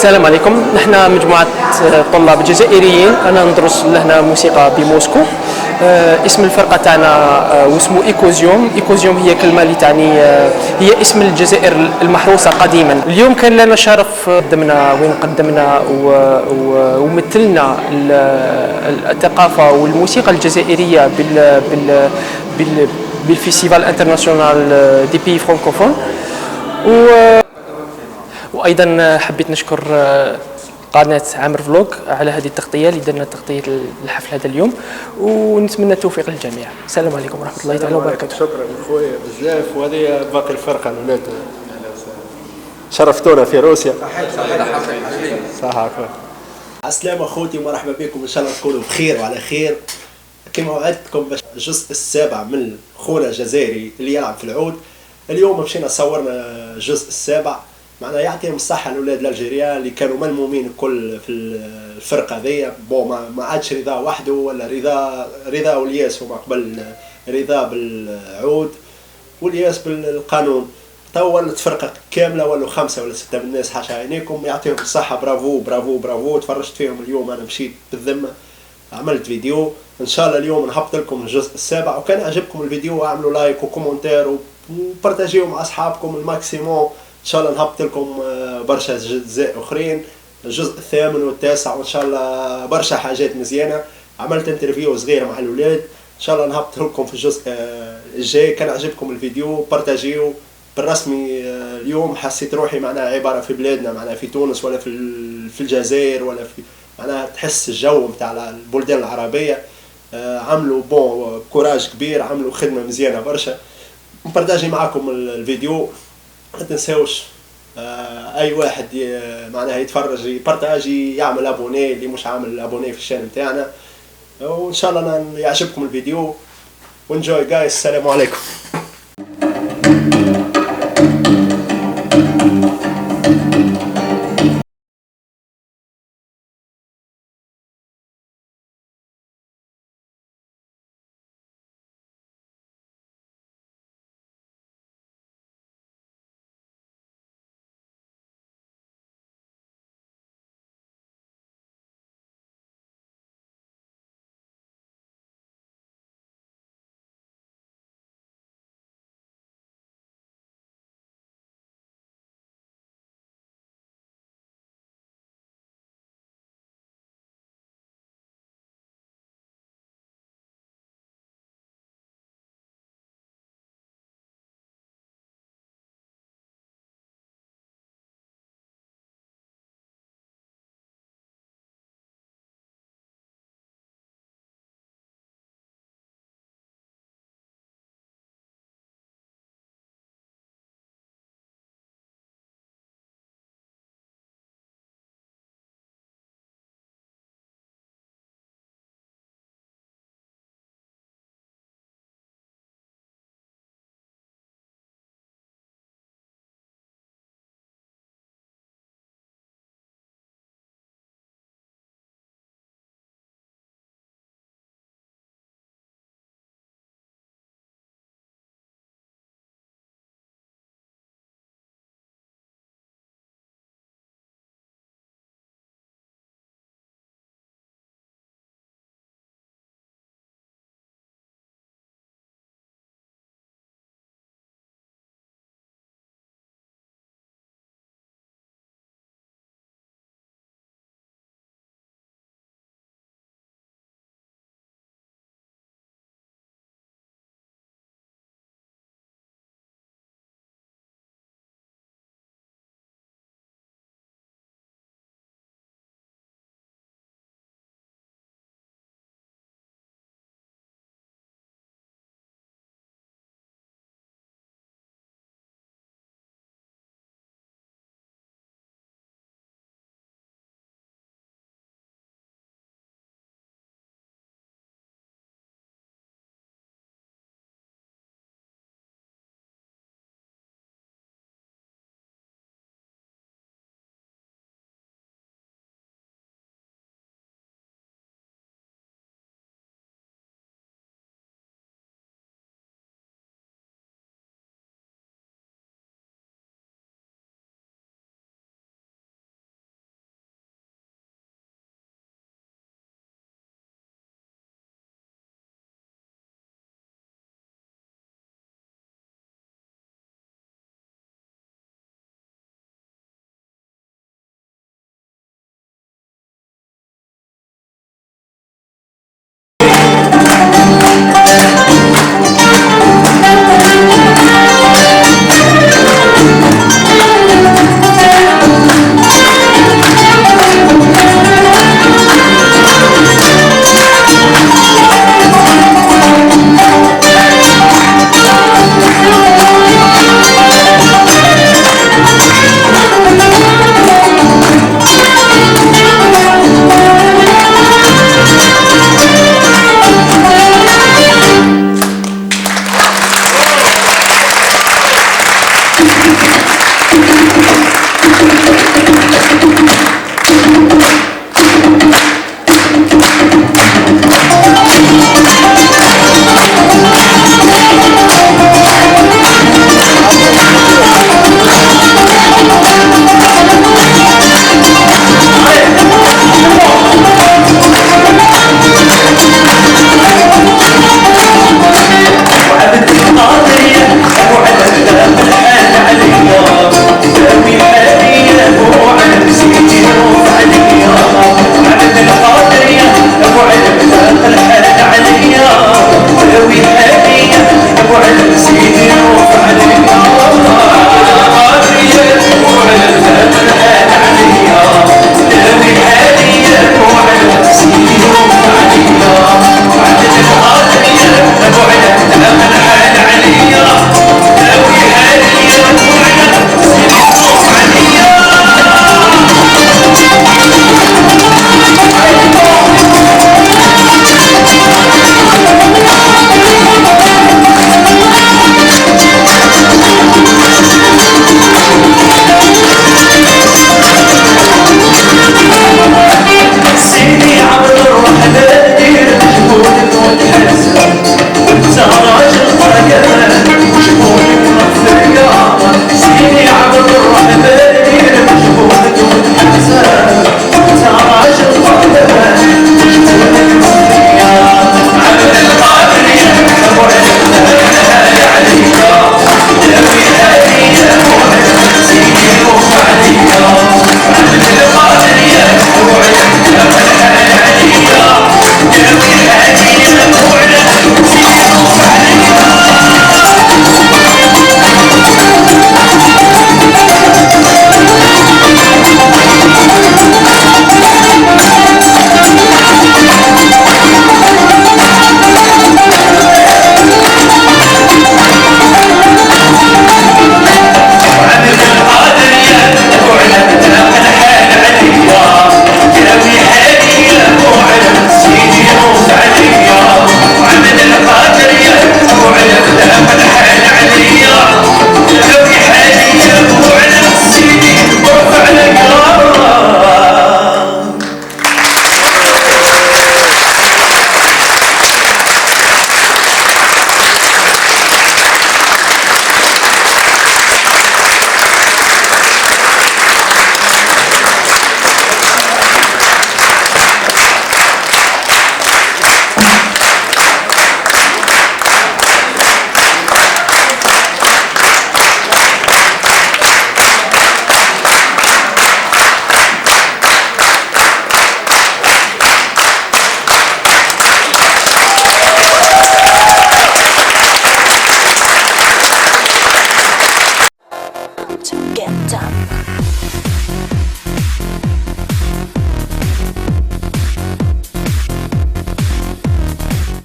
السلام عليكم. نحن مجموعة طلاب جزائريين. أنا ندرس لهنا موسيقى بموسكو. اسم الفرقة تاعنا واسمه إيكوزيوم. إيكوزيوم هي كلمة اللي تعني هي اسم الجزائر المحروسة قديما. اليوم كان لنا شرف قدمنا ومثلنا الثقافة والموسيقى الجزائرية بالفيستيفال انترناسيونال دي بي فرانكوفون. وايضا حبيت نشكر قناه عامر فلوج على هذه التغطيه اللي درنا تغطيه الحفل هذا اليوم، ونتمنى التوفيق للجميع. السلام عليكم ورحمه الله تعالى وبركاته. شكرا خويا بزاف، وهذه باقي الفرقه الاولاد شرفتونا في روسيا. صح. السلام اخوتي ومرحبا بكم، ان شاء الله تكونوا بخير وعلى خير. كما وعدتكم باش الجزء السابع من خونا الجزائري اللي يلعب في العود. اليوم مشينا صورنا الجزء السابع، معناها يعطيهم الصحة الأولاد الألجيريان اللي كانوا ملمومين الكل في الفرقة ذي. ما عادش رضا وحده، ولا رضا والياس هما قبل رضا بالعود والياس بالقانون. تو ولات فرقة كاملة، ولوا 5 ولا 6 من الناس حاشا عينيكم. يعطيهم الصحة، برافو برافو برافو. تفرجت فيهم اليوم، أنا مشيت بالذمة عملت فيديو. إن شاء الله اليوم نهبط لكم الجزء السابع، وكان عجبكم الفيديو اعملوا لايك وكومنتير وبارتاجيو مع أصحابكم الماكسيموم. ان شاء الله نهبط لكم برشا اجزاء اخرين، الجزء الثامن والتاسع، وان شاء الله برشا حاجات مزيانه. عملت انترفيو صغير مع الاولاد، ان شاء الله نهبط لكم في الجزء الجاي. كان عجبكم الفيديو بارتاجيو. بالرسمي اليوم حسيت روحي معناها عباره في بلادنا، معناها في تونس ولا في الجزائر، ولا في معناها تحس الجو نتاع البلدان العربيه. عملوا كوراج كبير، عملوا خدمه مزيانه برشا. نبارتاجي معاكم الفيديو. ما تنساوش اي واحد معناها يتفرج يبارتاجي، يعمل ابوني اللي مش عامل ابوني في الشانل نتاعنا. وان شاء الله يعجبكم الفيديو. وانجوي جايز. السلام عليكم.